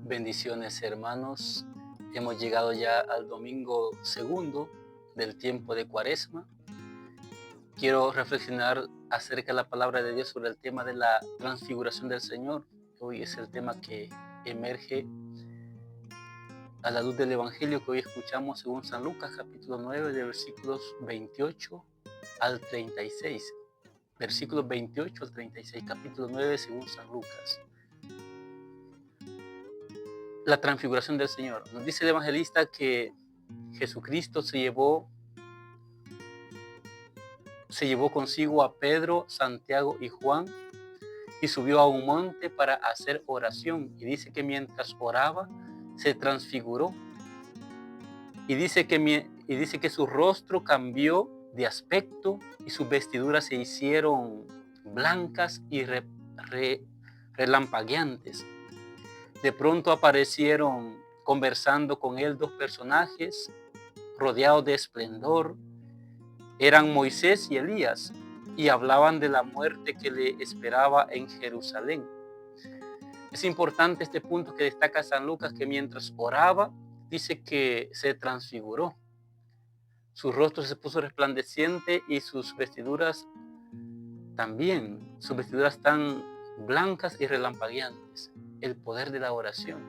Bendiciones, hermanos. Hemos llegado ya al domingo segundo del tiempo de Cuaresma. Quiero reflexionar acerca de la palabra de Dios sobre el tema de la transfiguración del Señor. Hoy es el tema que emerge a la luz del Evangelio que hoy escuchamos según San Lucas, capítulo 9, de versículos 28 al 36. Versículos 28 al 36, capítulo 9, según San Lucas. La transfiguración del Señor. Nos dice el evangelista que Jesucristo se llevó consigo a Pedro, Santiago y Juan y subió a un monte para hacer oración. Y dice que mientras oraba se transfiguró. Y dice que su rostro cambió de aspecto y sus vestiduras se hicieron blancas y relampagueantes. De pronto aparecieron conversando con él dos personajes rodeados de esplendor. Eran Moisés y Elías y hablaban de la muerte que le esperaba en Jerusalén. Es importante este punto que destaca San Lucas, que mientras oraba, dice que se transfiguró. Su rostro se puso resplandeciente y sus vestiduras también, sus vestiduras tan blancas y relampagueantes. El poder de la oración.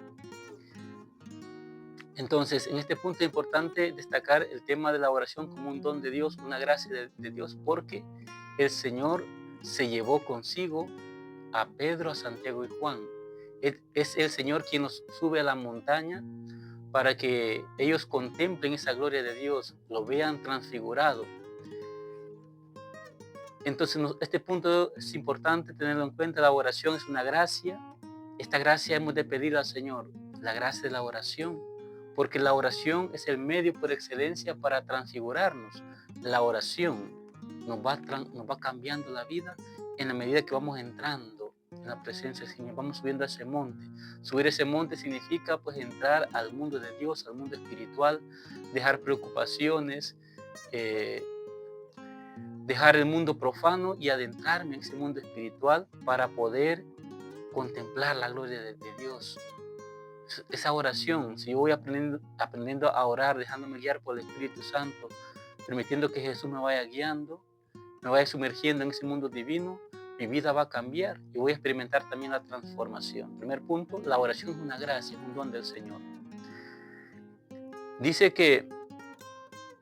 Entonces, en este punto es importante destacar el tema de la oración como un don de Dios, una gracia de Dios, porque el Señor se llevó consigo a Pedro, a Santiago y Juan. Es el Señor quien nos sube a la montaña para que ellos contemplen esa gloria de Dios, lo vean transfigurado. Entonces, este punto es importante tenerlo en cuenta. La oración es una gracia. Esta gracia hemos de pedir al Señor, la gracia de la oración, porque la oración es el medio por excelencia para transfigurarnos. La oración nos va cambiando la vida en la medida que vamos entrando en la presencia del Señor, vamos subiendo a ese monte. Subir ese monte significa pues entrar al mundo de Dios, al mundo espiritual, dejar preocupaciones, dejar el mundo profano y adentrarme en ese mundo espiritual para poder contemplar la gloria de Dios. Esa oración, si yo voy aprendiendo a orar, dejándome guiar por el Espíritu Santo, permitiendo que Jesús me vaya guiando, me vaya sumergiendo en ese mundo divino, mi vida va a cambiar y voy a experimentar también la transformación. Primer punto, la oración es una gracia, es un don del Señor. Dice que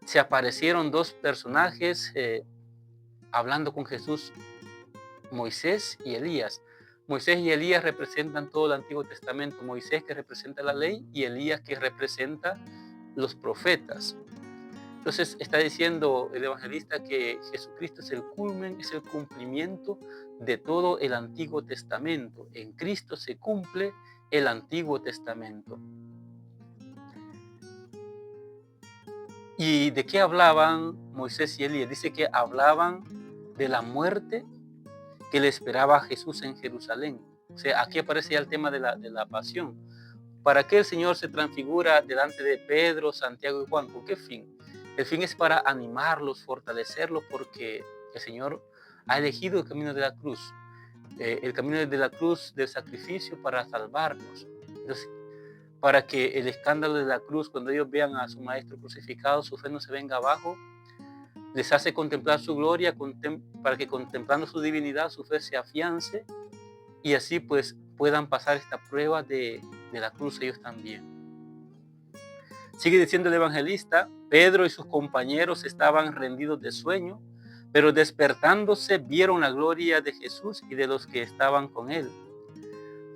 se aparecieron dos personajes hablando con Jesús, Moisés y Elías. Moisés y Elías representan todo el Antiguo Testamento. Moisés, que representa la ley, y Elías, que representa los profetas. Entonces está diciendo el evangelista que Jesucristo es el culmen, es el cumplimiento de todo el Antiguo Testamento. En Cristo se cumple el Antiguo Testamento. ¿Y de qué hablaban Moisés y Elías? Dice que hablaban de la muerte que le esperaba a Jesús en Jerusalén. O sea, aquí aparece ya el tema de la pasión. ¿Para qué el Señor se transfigura delante de Pedro, Santiago y Juan? ¿Con qué fin? El fin es para animarlos, fortalecerlos, porque el Señor ha elegido el camino de la cruz. El camino de la cruz del sacrificio para salvarnos. Entonces, para que el escándalo de la cruz, cuando ellos vean a su Maestro crucificado, su fe no se venga abajo, les hace contemplar su gloria, para que contemplando su divinidad, su fe se afiance y así pues puedan pasar esta prueba de la cruz ellos también. Sigue diciendo el evangelista, Pedro y sus compañeros estaban rendidos de sueño, pero despertándose vieron la gloria de Jesús y de los que estaban con él.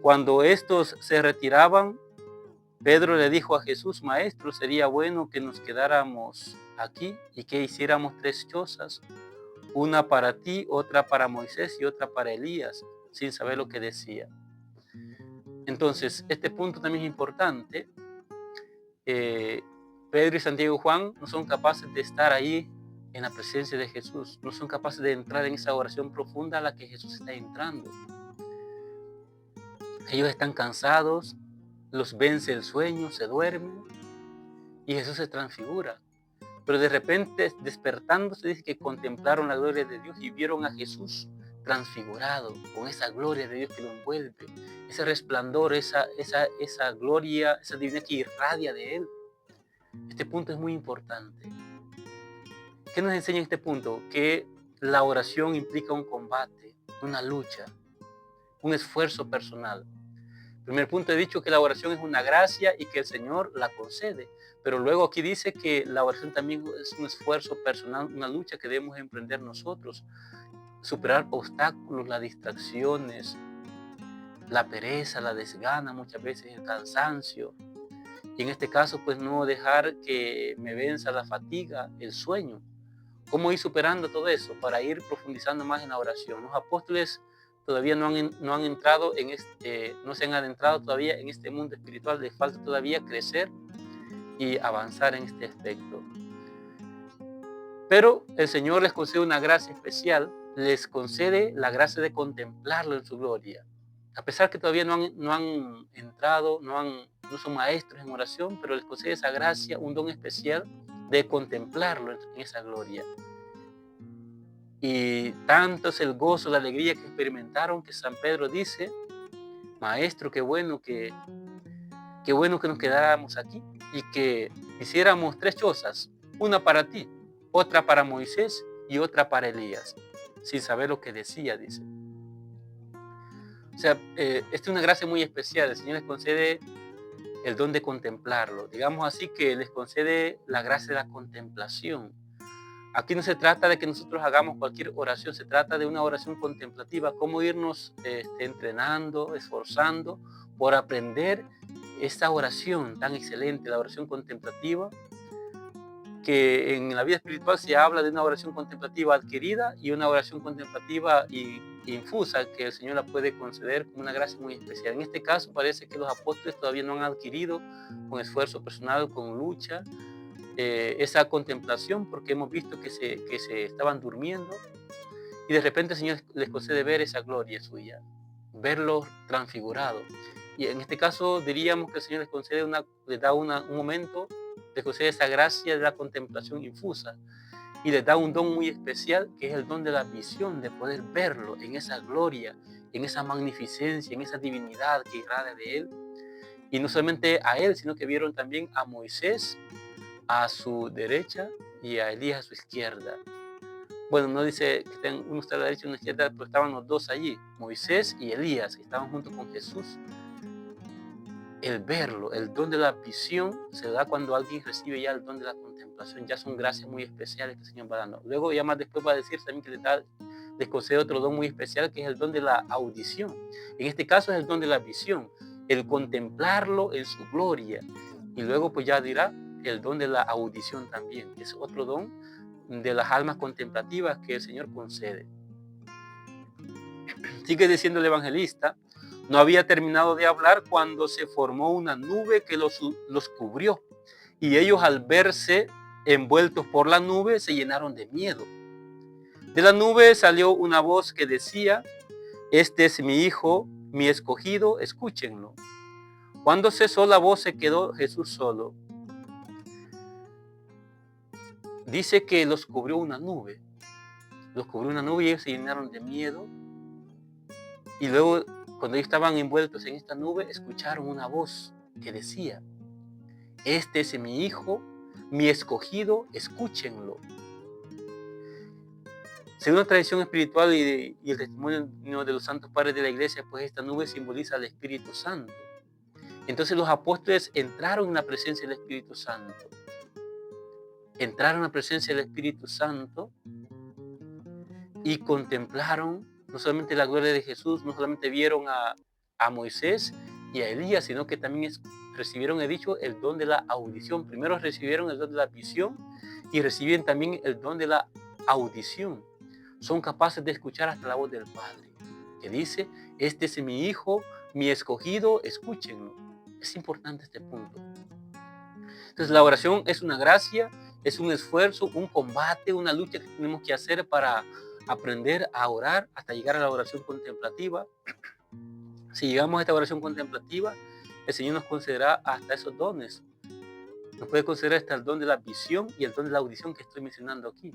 Cuando estos se retiraban, Pedro le dijo a Jesús, Maestro, sería bueno que nos quedáramos aquí y que hiciéramos 3 chozas, una para ti, otra para Moisés y otra para Elías, sin saber lo que decía. Entonces, este punto también es importante. Pedro y Santiago y Juan no son capaces de estar ahí en la presencia de Jesús, no son capaces de entrar en esa oración profunda a la que Jesús está entrando. Ellos están cansados, los vence el sueño, se duermen y Jesús se transfigura. Pero de repente, despertándose, dice que contemplaron la gloria de Dios y vieron a Jesús transfigurado con esa gloria de Dios que lo envuelve, ese resplandor, esa gloria, esa divinidad que irradia de Él. Este punto es muy importante. ¿Qué nos enseña este punto? Que la oración implica un combate, una lucha, un esfuerzo personal. Primer punto, he dicho que la oración es una gracia y que el Señor la concede. Pero luego aquí dice que la oración también es un esfuerzo personal, una lucha que debemos emprender nosotros. Superar obstáculos, las distracciones, la pereza, la desgana, muchas veces el cansancio. Y en este caso, pues no dejar que me venza la fatiga, el sueño. ¿Cómo ir superando todo eso para ir profundizando más en la oración? Los apóstoles todavía no han entrado no se han adentrado todavía en este mundo espiritual, les falta todavía crecer y avanzar en este aspecto. Pero el Señor les concede una gracia especial, les concede la gracia de contemplarlo en su gloria. A pesar que todavía no han entrado, no son maestros en oración, pero les concede esa gracia, un don especial de contemplarlo en esa gloria. Y tanto es el gozo, la alegría que experimentaron, que San Pedro dice: Maestro, qué bueno que nos quedáramos aquí y que hiciéramos 3 chozas, una para ti, otra para Moisés y otra para Elías, sin saber lo que decía, dice. O sea, esta es una gracia muy especial. El Señor les concede el don de contemplarlo. Digamos así que les concede la gracia de la contemplación. Aquí no se trata de que nosotros hagamos cualquier oración, se trata de una oración contemplativa, cómo irnos entrenando, esforzando por aprender esta oración tan excelente, la oración contemplativa, que en la vida espiritual se habla de una oración contemplativa adquirida y una oración contemplativa infusa, que el Señor la puede conceder como una gracia muy especial. En este caso parece que los apóstoles todavía no han adquirido con esfuerzo personal, con lucha, esa contemplación, porque hemos visto que se estaban durmiendo y de repente el Señor les concede ver esa gloria suya, verlo transfigurado. Y en este caso diríamos que el Señor les concede les da un momento, les concede esa gracia de la contemplación infusa y les da un don muy especial, que es el don de la visión, de poder verlo en esa gloria, en esa magnificencia, en esa divinidad que irradia de Él. Y no solamente a Él, sino que vieron también a Moisés a su derecha y a Elías a su izquierda. Bueno, no dice que uno está a la derecha y uno a la izquierda, pero estaban los dos allí, Moisés y Elías, que estaban junto con Jesús. El verlo, el don de la visión, se da cuando alguien recibe ya el don de la contemplación. Ya son gracias muy especiales que el Señor va dando. Luego ya más después va a decir también que les concede otro don muy especial, que es el don de la audición. En este caso es el don de la visión, el contemplarlo en su gloria. Y luego pues ya dirá el don de la audición también, que es otro don de las almas contemplativas que el Señor concede. Sigue diciendo el evangelista: no había terminado de hablar cuando se formó una nube que los cubrió, y ellos, al verse envueltos por la nube, se llenaron de miedo. De la nube salió una voz que decía: este es mi hijo, mi escogido, escúchenlo. Cuando cesó la voz, se quedó Jesús solo. Dice que los cubrió una nube. Los cubrió una nube y ellos se llenaron de miedo. Y luego, cuando ellos estaban envueltos en esta nube, escucharon una voz que decía: este es mi hijo, mi escogido, escúchenlo. Según la tradición espiritual y el testimonio de los santos padres de la iglesia, pues esta nube simboliza al Espíritu Santo. Entonces los apóstoles entraron en la presencia del Espíritu Santo. Entraron en la presencia del Espíritu Santo y contemplaron no solamente la gloria de Jesús, no solamente vieron a Moisés y a Elías, sino que también recibieron, he dicho, el don de la audición. Primero recibieron el don de la visión y reciben también el don de la audición. Son capaces de escuchar hasta la voz del Padre, que dice: este es mi hijo, mi escogido, escúchenlo. Es importante este punto. Entonces la oración es una gracia, es un esfuerzo, un combate, una lucha que tenemos que hacer para aprender a orar hasta llegar a la oración contemplativa. Si llegamos a esta oración contemplativa, el Señor nos concederá hasta esos dones. Nos puede conceder hasta el don de la visión y el don de la audición que estoy mencionando aquí.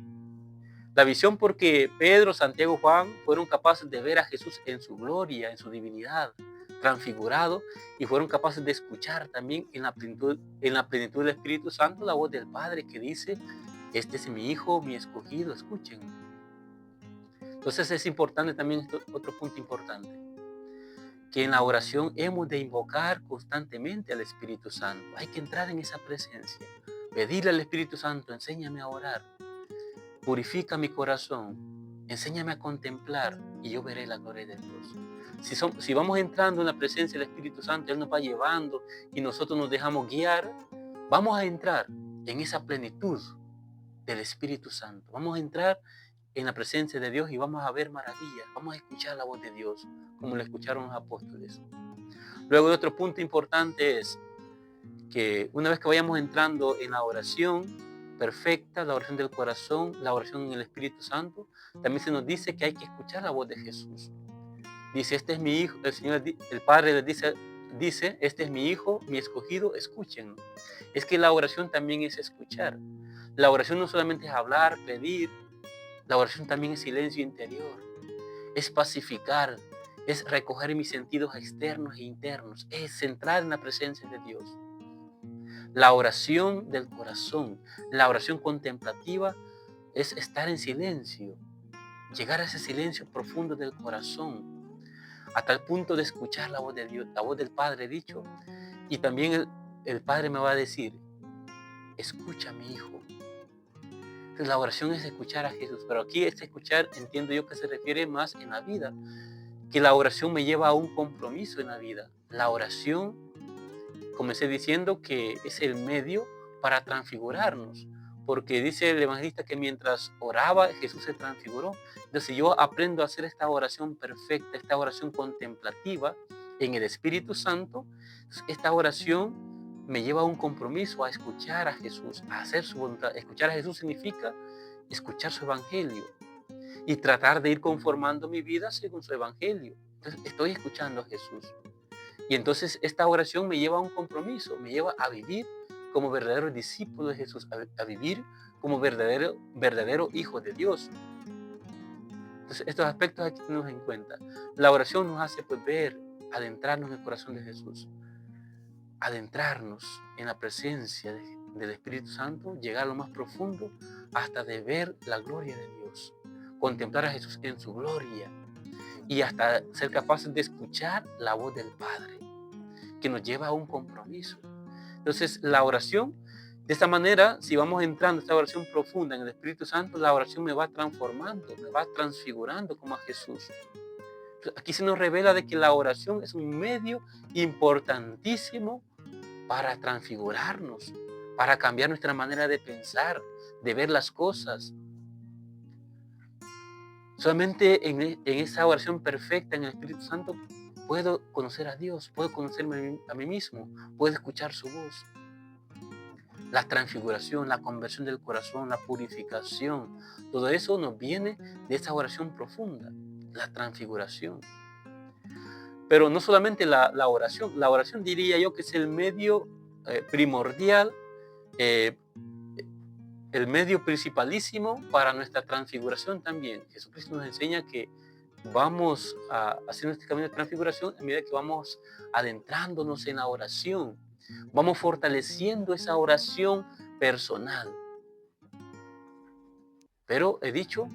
La visión porque Pedro, Santiago, Juan fueron capaces de ver a Jesús en su gloria, en su divinidad, transfigurado, y fueron capaces de escuchar también en la plenitud del Espíritu Santo la voz del Padre que dice: este es mi Hijo, mi escogido, escuchen. Entonces es importante también, otro punto importante, que en la oración hemos de invocar constantemente al Espíritu Santo. Hay que entrar en esa presencia, pedirle al Espíritu Santo: enséñame a orar, purifica mi corazón, enséñame a contemplar y yo veré la gloria de Dios. Si vamos entrando en la presencia del Espíritu Santo, Él nos va llevando y nosotros nos dejamos guiar, vamos a entrar en esa plenitud del Espíritu Santo. Vamos a entrar en la presencia de Dios y vamos a ver maravillas. Vamos a escuchar la voz de Dios, como lo escucharon los apóstoles. Luego, otro punto importante es que una vez que vayamos entrando en la oración perfecta, la oración del corazón, la oración en el Espíritu Santo, también se nos dice que hay que escuchar la voz de Jesús. Dice: este es mi Hijo, el Padre les dice: este es mi Hijo, mi escogido, escuchen. Es que la oración también es escuchar. La oración no solamente es hablar, pedir, la oración también es silencio interior, es pacificar, es recoger mis sentidos externos e internos, es centrar en la presencia de Dios. La oración del corazón, la oración contemplativa, es estar en silencio, llegar a ese silencio profundo del corazón, hasta el punto de escuchar la voz de Dios, la voz del Padre dicho, y también el Padre me va a decir: escucha, mi hijo. Entonces, la oración es escuchar a Jesús, pero aquí este escuchar entiendo yo que se refiere más en la vida, que la oración me lleva a un compromiso en la vida. La oración, comencé diciendo que es el medio para transfigurarnos, porque dice el evangelista que mientras oraba Jesús se transfiguró. Entonces, si yo aprendo a hacer esta oración perfecta, esta oración contemplativa en el Espíritu Santo, esta oración me lleva a un compromiso, a escuchar a Jesús, a hacer su voluntad. Escuchar a Jesús significa escuchar su evangelio y tratar de ir conformando mi vida según su evangelio. Entonces, estoy escuchando a Jesús. Y entonces esta oración me lleva a un compromiso, me lleva a vivir como verdadero discípulo de Jesús, a vivir como verdadero hijo de Dios. Entonces, estos aspectos hay que tenerlos en cuenta. La oración nos hace ver, adentrarnos en el corazón de Jesús, adentrarnos en la presencia del Espíritu Santo, llegar a lo más profundo hasta de ver la gloria de Dios, contemplar a Jesús en su gloria y hasta ser capaces de escuchar la voz del Padre, que nos lleva a un compromiso. Entonces, la oración, de esta manera, si vamos entrando en esta oración profunda en el Espíritu Santo, la oración me va transformando, me va transfigurando como a Jesús. Aquí se nos revela de que la oración es un medio importantísimo para transfigurarnos, para cambiar nuestra manera de pensar, de ver las cosas. Solamente en esa oración perfecta en el Espíritu Santo puedo conocer a Dios, puedo conocerme a mí mismo, puedo escuchar su voz. La transfiguración, la conversión del corazón, la purificación, todo eso nos viene de esa oración profunda, la transfiguración. Pero no solamente la oración diría yo que es el medio primordial, el medio principalísimo para nuestra transfiguración también. Jesucristo nos enseña que vamos haciendo este camino de transfiguración a medida que vamos adentrándonos en la oración. Vamos fortaleciendo esa oración personal. Pero he dicho,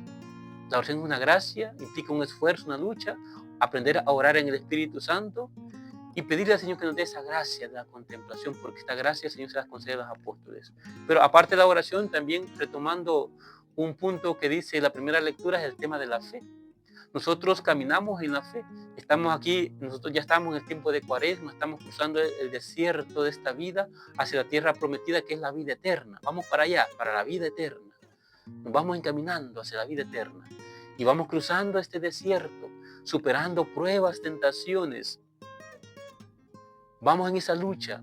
la oración es una gracia, implica un esfuerzo, una lucha, aprender a orar en el Espíritu Santo y pedirle al Señor que nos dé esa gracia de la contemplación, porque esta gracia el Señor se la concede a los apóstoles. Pero aparte de la oración, también retomando un punto que dice la primera lectura, es el tema de la fe. Nosotros caminamos en la fe, estamos aquí, nosotros ya estamos en el tiempo de Cuaresma, estamos cruzando el desierto de esta vida hacia la tierra prometida, que es la vida eterna. Vamos para allá, para la vida eterna. Nos vamos encaminando hacia la vida eterna y vamos cruzando este desierto, superando pruebas, tentaciones. Vamos en esa lucha.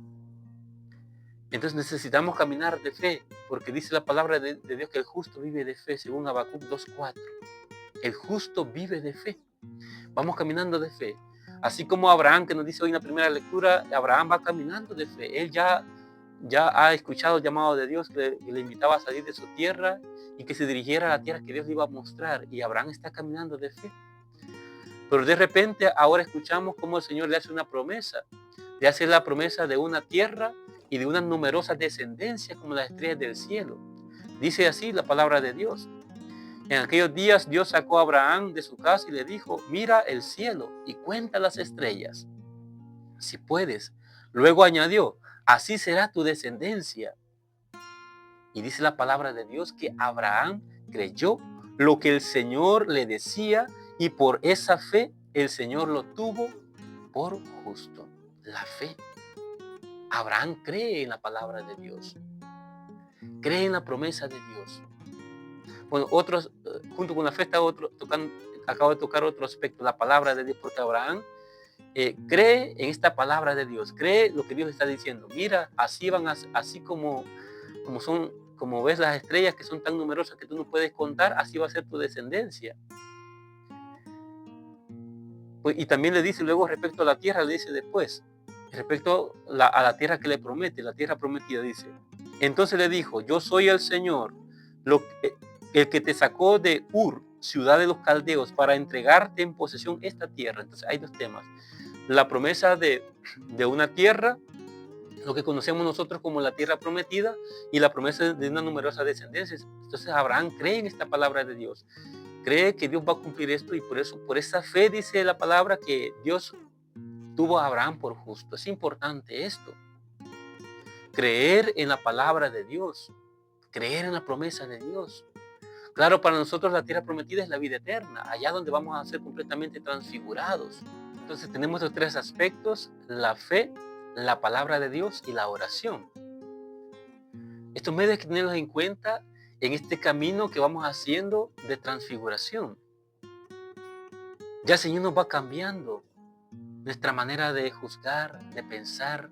Entonces necesitamos caminar de fe, porque dice la palabra de Dios que el justo vive de fe, según Habacuc 2:4. El justo vive de fe. Vamos caminando de fe. Así como Abraham, que nos dice hoy en la primera lectura, Abraham va caminando de fe. Él ya ya ha escuchado el llamado de Dios que le invitaba a salir de su tierra y que se dirigiera a la tierra que Dios le iba a mostrar. Y Abraham está caminando de fe. Pero de repente ahora escuchamos cómo el Señor le hace una promesa. Le hace la promesa de una tierra y de una numerosa descendencia como las estrellas del cielo. Dice así la palabra de Dios. En aquellos días Dios sacó a Abraham de su casa y le dijo, mira el cielo y cuenta las estrellas, si puedes. Luego añadió, así será tu descendencia. Y dice la palabra de Dios que Abraham creyó lo que el Señor le decía y por esa fe el Señor lo tuvo por justo. La fe. Abraham cree en la palabra de Dios. Cree en la promesa de Dios. Bueno, otros, junto con la fe está acabo de tocar otro aspecto, la palabra de Dios, porque Abraham cree en esta palabra de Dios, cree lo que Dios está diciendo. Mira, así como ves las estrellas que son tan numerosas que tú no puedes contar, así va a ser tu descendencia. Pues, y también le dice luego respecto a la tierra, le dice después, respecto a la tierra que le promete, la tierra prometida, dice. Entonces le dijo, yo soy el Señor, el que te sacó de Ur, ciudad de los caldeos, para entregarte en posesión esta tierra. Entonces hay dos temas. La promesa de una tierra, lo que conocemos nosotros como la tierra prometida, y la promesa de una numerosa descendencia. Entonces Abraham cree en esta palabra de Dios. Cree que Dios va a cumplir esto y por eso, por esa fe dice la palabra que Dios tuvo a Abraham por justo. Es importante esto. Creer en la palabra de Dios. Creer en la promesa de Dios. Claro, para nosotros la tierra prometida es la vida eterna, allá donde vamos a ser completamente transfigurados. Entonces tenemos los tres aspectos, la fe, la palabra de Dios y la oración. Estos medios hay que tenerlos en cuenta en este camino que vamos haciendo de transfiguración. Ya el Señor nos va cambiando nuestra manera de juzgar, de pensar.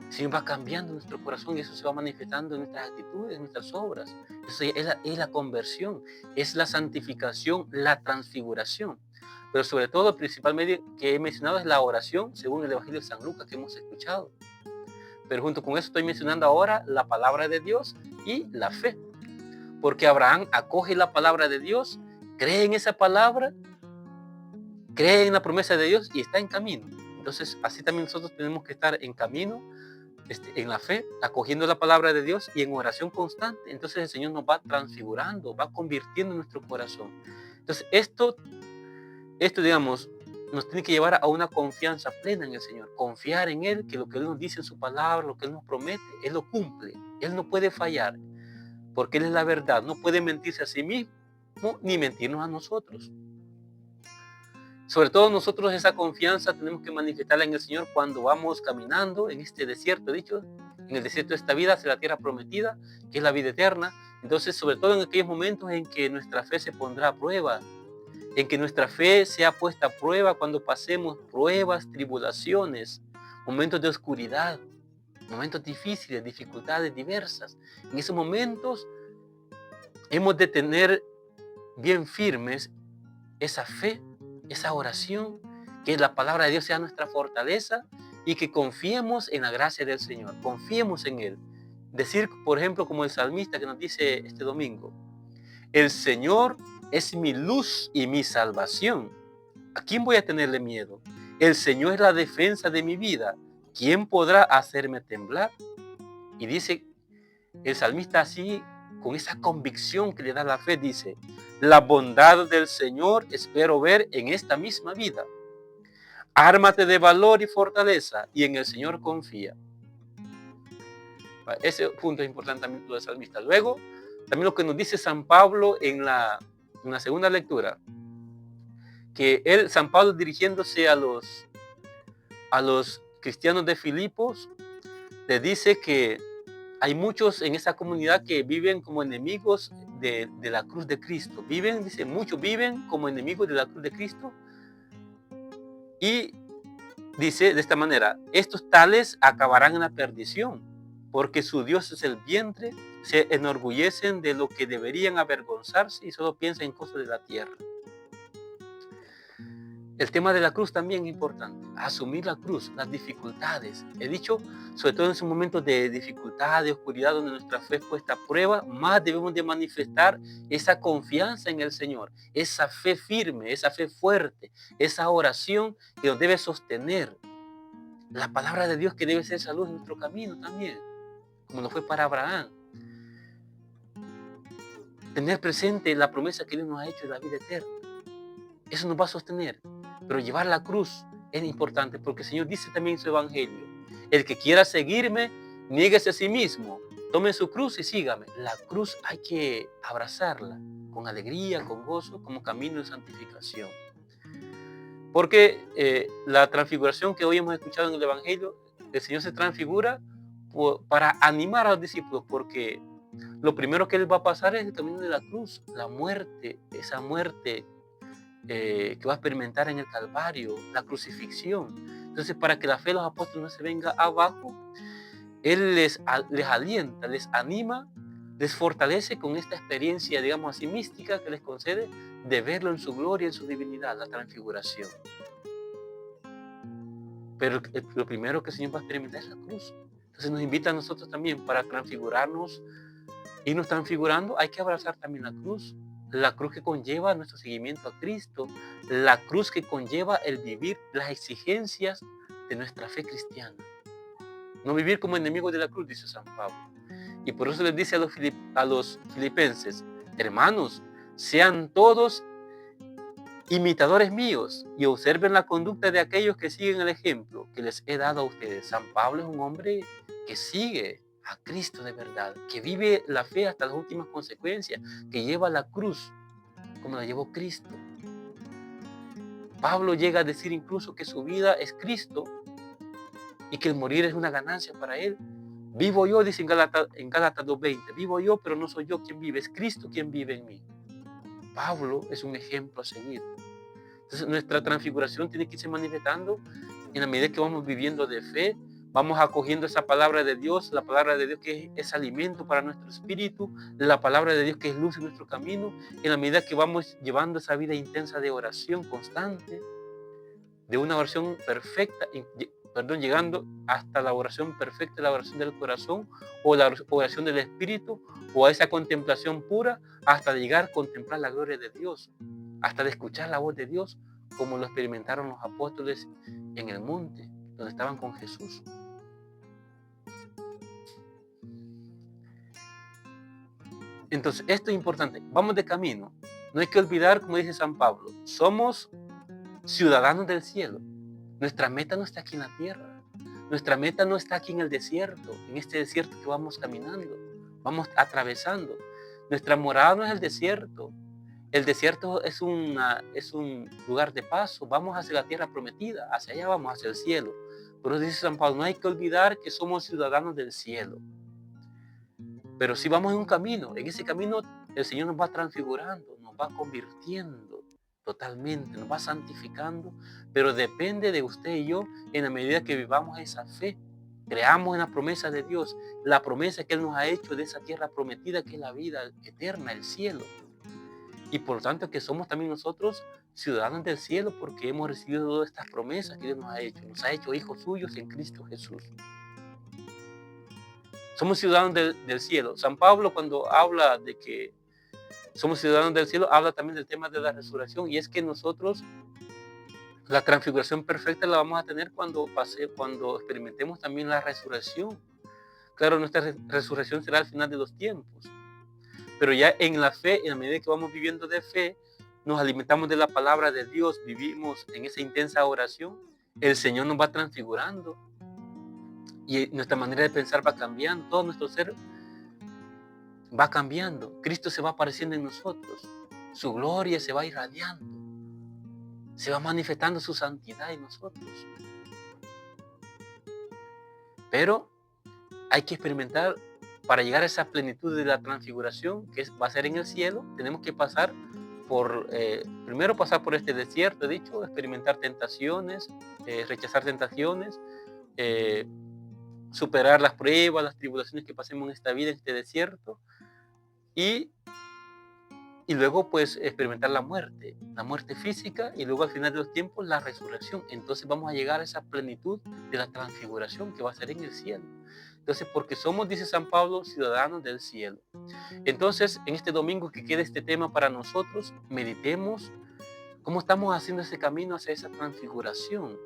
El Señor va cambiando nuestro corazón y eso se va manifestando en nuestras actitudes, en nuestras obras. Eso es la conversión, es la santificación, la transfiguración. Pero sobre todo, principalmente que he mencionado es la oración, según el Evangelio de San Lucas que hemos escuchado. Pero junto con eso estoy mencionando ahora la palabra de Dios y la fe. Porque Abraham acoge la palabra de Dios, cree en esa palabra, cree en la promesa de Dios y está en camino. Entonces, así también nosotros tenemos que estar en camino, en la fe, acogiendo la palabra de Dios y en oración constante. Entonces el Señor nos va transfigurando, va convirtiendo en nuestro corazón. Entonces esto digamos, nos tiene que llevar a una confianza plena en el Señor. Confiar en Él, que lo que Él nos dice en su palabra, lo que Él nos promete, Él lo cumple. Él no puede fallar, porque Él es la verdad. No puede mentirse a sí mismo, ni mentirnos a nosotros. Sobre todo nosotros esa confianza tenemos que manifestarla en el Señor cuando vamos caminando en este desierto, en el desierto de esta vida hacia la tierra prometida, que es la vida eterna. Entonces, sobre todo en aquellos momentos en que nuestra fe se pondrá a prueba, en que nuestra fe sea puesta a prueba cuando pasemos pruebas, tribulaciones, momentos de oscuridad, momentos difíciles, dificultades diversas. En esos momentos hemos de tener bien firmes esa fe, esa oración, que la palabra de Dios sea nuestra fortaleza y que confiemos en la gracia del Señor, confiemos en Él. Decir, por ejemplo, como el salmista que nos dice este domingo, el Señor es mi luz y mi salvación. ¿A quién voy a tenerle miedo? El Señor es la defensa de mi vida. ¿Quién podrá hacerme temblar? Y dice el salmista así, con esa convicción que le da la fe, dice, la bondad del Señor espero ver en esta misma vida. Ármate de valor y fortaleza y en el Señor confía. Ese punto es importante también del salmista. Luego, también lo que nos dice San Pablo en la segunda lectura, que San Pablo dirigiéndose a los cristianos de Filipos, les dice que hay muchos en esa comunidad que viven como enemigos de la cruz de Cristo. Muchos viven como enemigos de la cruz de Cristo. Y dice de esta manera, estos tales acabarán en la perdición, porque su Dios es el vientre, se enorgullecen de lo que deberían avergonzarse y solo piensan en cosas de la tierra. El tema de la cruz también es importante. Asumir la cruz, las dificultades. He dicho, sobre todo en esos momentos de dificultad, de oscuridad, donde nuestra fe es puesta a prueba, más debemos de manifestar esa confianza en el Señor, esa fe firme, esa fe fuerte, esa oración que nos debe sostener. La palabra de Dios que debe ser esa luz en nuestro camino también, como lo fue para Abraham. Tener presente la promesa que Dios nos ha hecho de la vida eterna. Eso nos va a sostener. Pero llevar la cruz es importante porque el Señor dice también en su evangelio: el que quiera seguirme, niéguese a sí mismo, tome su cruz y sígame. La cruz hay que abrazarla con alegría, con gozo, como camino de santificación. Porque la transfiguración que hoy hemos escuchado en el evangelio, el Señor se transfigura para animar a los discípulos, porque lo primero que Él va a pasar es el camino de la cruz, la muerte, esa muerte que va a experimentar en el Calvario, la crucifixión. Entonces, para que la fe de los apóstoles no se venga abajo, Él les alienta, les anima, les fortalece con esta experiencia, digamos así, mística que les concede de verlo en su gloria, en su divinidad, la transfiguración. Pero lo primero que el Señor va a experimentar es la cruz. Entonces nos invita a nosotros también para transfigurarnos, irnos transfigurando, hay que abrazar también la cruz que conlleva nuestro seguimiento a Cristo, la cruz que conlleva el vivir las exigencias de nuestra fe cristiana. No vivir como enemigos de la cruz, dice San Pablo. Y por eso les dice a los filipenses: hermanos, sean todos imitadores míos y observen la conducta de aquellos que siguen el ejemplo que les he dado a ustedes. San Pablo es un hombre que sigue a Cristo de verdad, que vive la fe hasta las últimas consecuencias, que lleva la cruz como la llevó Cristo. Pablo llega a decir incluso que su vida es Cristo y que el morir es una ganancia para él. Vivo yo, dice en Gálatas 2:20, vivo yo, pero no soy yo quien vive, es Cristo quien vive en mí. Pablo es un ejemplo a seguir. Entonces nuestra transfiguración tiene que irse manifestando en la medida que vamos viviendo de fe, vamos acogiendo esa palabra de Dios, la palabra de Dios que es alimento para nuestro espíritu, la palabra de Dios que es luz en nuestro camino, en la medida que vamos llevando esa vida intensa de oración constante, de una oración perfecta, llegando hasta la oración perfecta, la oración del corazón o la oración del espíritu, o a esa contemplación pura, hasta llegar a contemplar la gloria de Dios, hasta de escuchar la voz de Dios, como lo experimentaron los apóstoles en el monte, donde estaban con Jesús. Entonces, esto es importante. Vamos de camino. No hay que olvidar, como dice San Pablo, somos ciudadanos del cielo. Nuestra meta no está aquí en la tierra. Nuestra meta no está aquí en el desierto, en este desierto que vamos caminando, vamos atravesando. Nuestra morada no es el desierto. El desierto es un lugar de paso. Vamos hacia la tierra prometida, hacia allá vamos, hacia el cielo. Por eso dice San Pablo, no hay que olvidar que somos ciudadanos del cielo. Pero si vamos en un camino, en ese camino el Señor nos va transfigurando, nos va convirtiendo totalmente, nos va santificando, pero depende de usted y yo en la medida que vivamos esa fe, creamos en la promesa de Dios, la promesa que Él nos ha hecho de esa tierra prometida que es la vida eterna, el cielo. Y por lo tanto que somos también nosotros ciudadanos del cielo porque hemos recibido todas estas promesas que Dios nos ha hecho hijos suyos en Cristo Jesús. Somos ciudadanos del cielo. San Pablo, cuando habla de que somos ciudadanos del cielo, habla también del tema de la resurrección, y es que nosotros la transfiguración perfecta la vamos a tener cuando experimentemos también la resurrección. Claro, nuestra resurrección será al final de los tiempos, pero ya en la fe, en la medida que vamos viviendo de fe, nos alimentamos de la palabra de Dios, vivimos en esa intensa oración, el Señor nos va transfigurando y nuestra manera de pensar va cambiando, todo nuestro ser va cambiando, Cristo se va apareciendo en nosotros, su gloria se va irradiando, se va manifestando su santidad en nosotros. Pero hay que experimentar, para llegar a esa plenitud de la transfiguración, que va a ser en el cielo, tenemos que pasar primero pasar por este desierto, he dicho, experimentar tentaciones, rechazar tentaciones, superar las pruebas, las tribulaciones que pasemos en esta vida, en este desierto, y y luego pues experimentar la muerte física y luego al final de los tiempos la resurrección. Entonces vamos a llegar a esa plenitud de la transfiguración que va a ser en el cielo. Entonces, porque somos, dice San Pablo, ciudadanos del cielo. Entonces, en este domingo que quede este tema para nosotros, meditemos cómo estamos haciendo ese camino hacia esa transfiguración.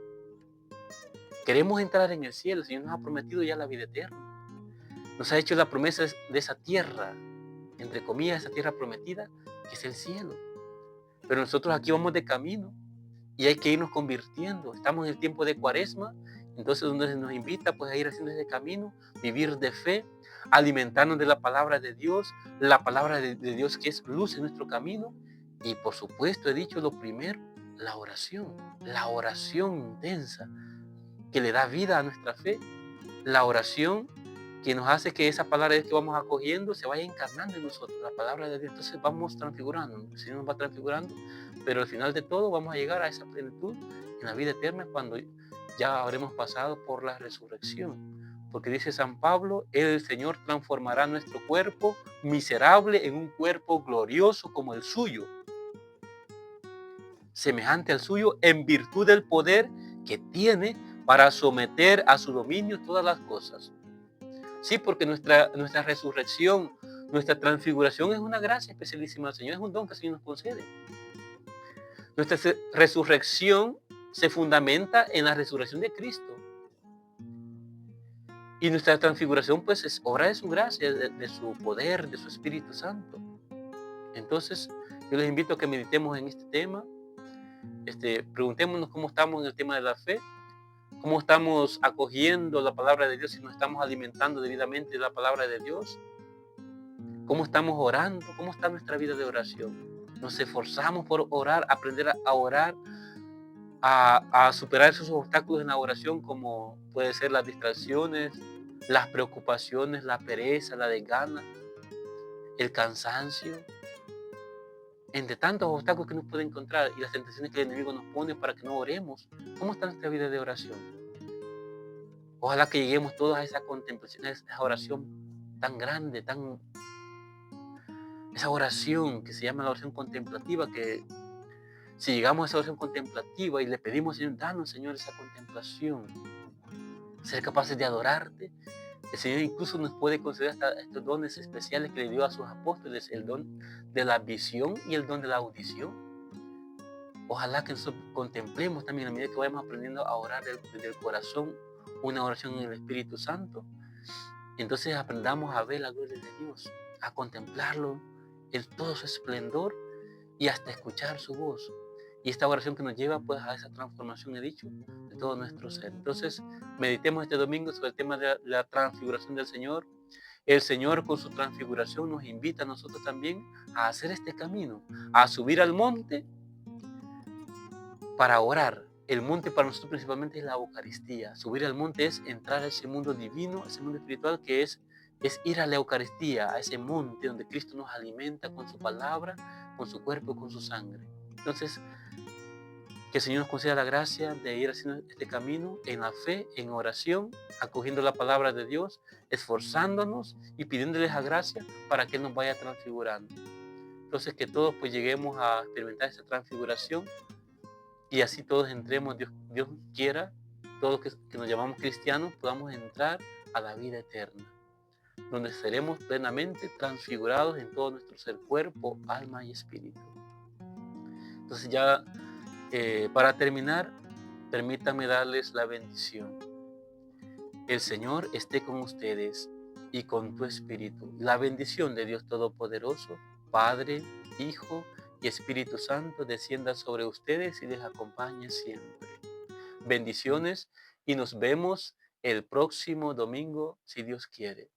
Queremos entrar en el cielo, el Señor nos ha prometido ya la vida eterna. Nos ha hecho la promesa de esa tierra, entre comillas, esa tierra prometida, que es el cielo. Pero nosotros aquí vamos de camino y hay que irnos convirtiendo. Estamos en el tiempo de Cuaresma, entonces donde nos invita pues a ir haciendo ese camino, vivir de fe, alimentarnos de la palabra de Dios, la palabra de Dios que es luz en nuestro camino. Y por supuesto he dicho lo primero, la oración intensa que le da vida a nuestra fe, la oración que nos hace que esa palabra de Dios que vamos acogiendo se vaya encarnando en nosotros, la palabra de Dios. Entonces vamos transfigurando, el Señor nos va transfigurando, pero al final de todo vamos a llegar a esa plenitud en la vida eterna cuando ya habremos pasado por la resurrección. Porque dice San Pablo, el Señor transformará nuestro cuerpo miserable en un cuerpo glorioso como el suyo, semejante al suyo, en virtud del poder que tiene para someter a su dominio todas las cosas. Sí, porque nuestra resurrección, nuestra transfiguración es una gracia especialísima del Señor, es un don que el Señor nos concede. Nuestra resurrección se fundamenta en la resurrección de Cristo. Y nuestra transfiguración pues es obra de su gracia, de su poder, de su Espíritu Santo. Entonces, yo les invito a que meditemos en este tema. Preguntémonos cómo estamos en el tema de la fe, cómo estamos acogiendo la palabra de Dios y nos estamos alimentando debidamente de la palabra de Dios. ¿Cómo estamos orando? ¿Cómo está nuestra vida de oración? Nos esforzamos por orar, aprender a orar, a superar esos obstáculos en la oración como puede ser las distracciones, las preocupaciones, la pereza, la desgana, el cansancio, entre tantos obstáculos que nos puede encontrar y las tentaciones que el enemigo nos pone para que no oremos. ¿Cómo está nuestra vida de oración? Ojalá que lleguemos todos a esa contemplación, a esa oración tan grande, esa oración que se llama la oración contemplativa, que si llegamos a esa oración contemplativa y le pedimos, Señor, danos, Señor, esa contemplación, ser capaces de adorarte, el Señor incluso nos puede conceder hasta estos dones especiales que le dio a sus apóstoles, el don de la visión y el don de la audición. Ojalá que nosotros contemplemos también a medida que vayamos aprendiendo a orar desde el corazón, una oración en el Espíritu Santo. Entonces aprendamos a ver la gloria de Dios, a contemplarlo en todo su esplendor y hasta escuchar su voz. Y esta oración que nos lleva pues a esa transformación, he dicho, de todo nuestro ser. Entonces meditemos este domingo sobre el tema de la transfiguración del Señor. El Señor con su transfiguración nos invita a nosotros también a hacer este camino, a subir al monte para orar. El monte para nosotros principalmente es la Eucaristía. Subir al monte es entrar a ese mundo divino, a ese mundo espiritual que es ir a la Eucaristía, a ese monte donde Cristo nos alimenta con su palabra, con su cuerpo, con su sangre. Entonces, que el Señor nos conceda la gracia de ir haciendo este camino en la fe, en oración, acogiendo la palabra de Dios, esforzándonos y pidiéndole esa gracia para que Él nos vaya transfigurando. Entonces, que todos pues lleguemos a experimentar esa transfiguración y así todos entremos, Dios quiera, todos que nos llamamos cristianos, podamos entrar a la vida eterna, donde seremos plenamente transfigurados en todo nuestro ser, cuerpo, alma y espíritu. Entonces ya para terminar, permítanme darles la bendición. El Señor esté con ustedes y con tu espíritu. La bendición de Dios Todopoderoso, Padre, Hijo y Espíritu Santo descienda sobre ustedes y les acompañe siempre. Bendiciones y nos vemos el próximo domingo, si Dios quiere.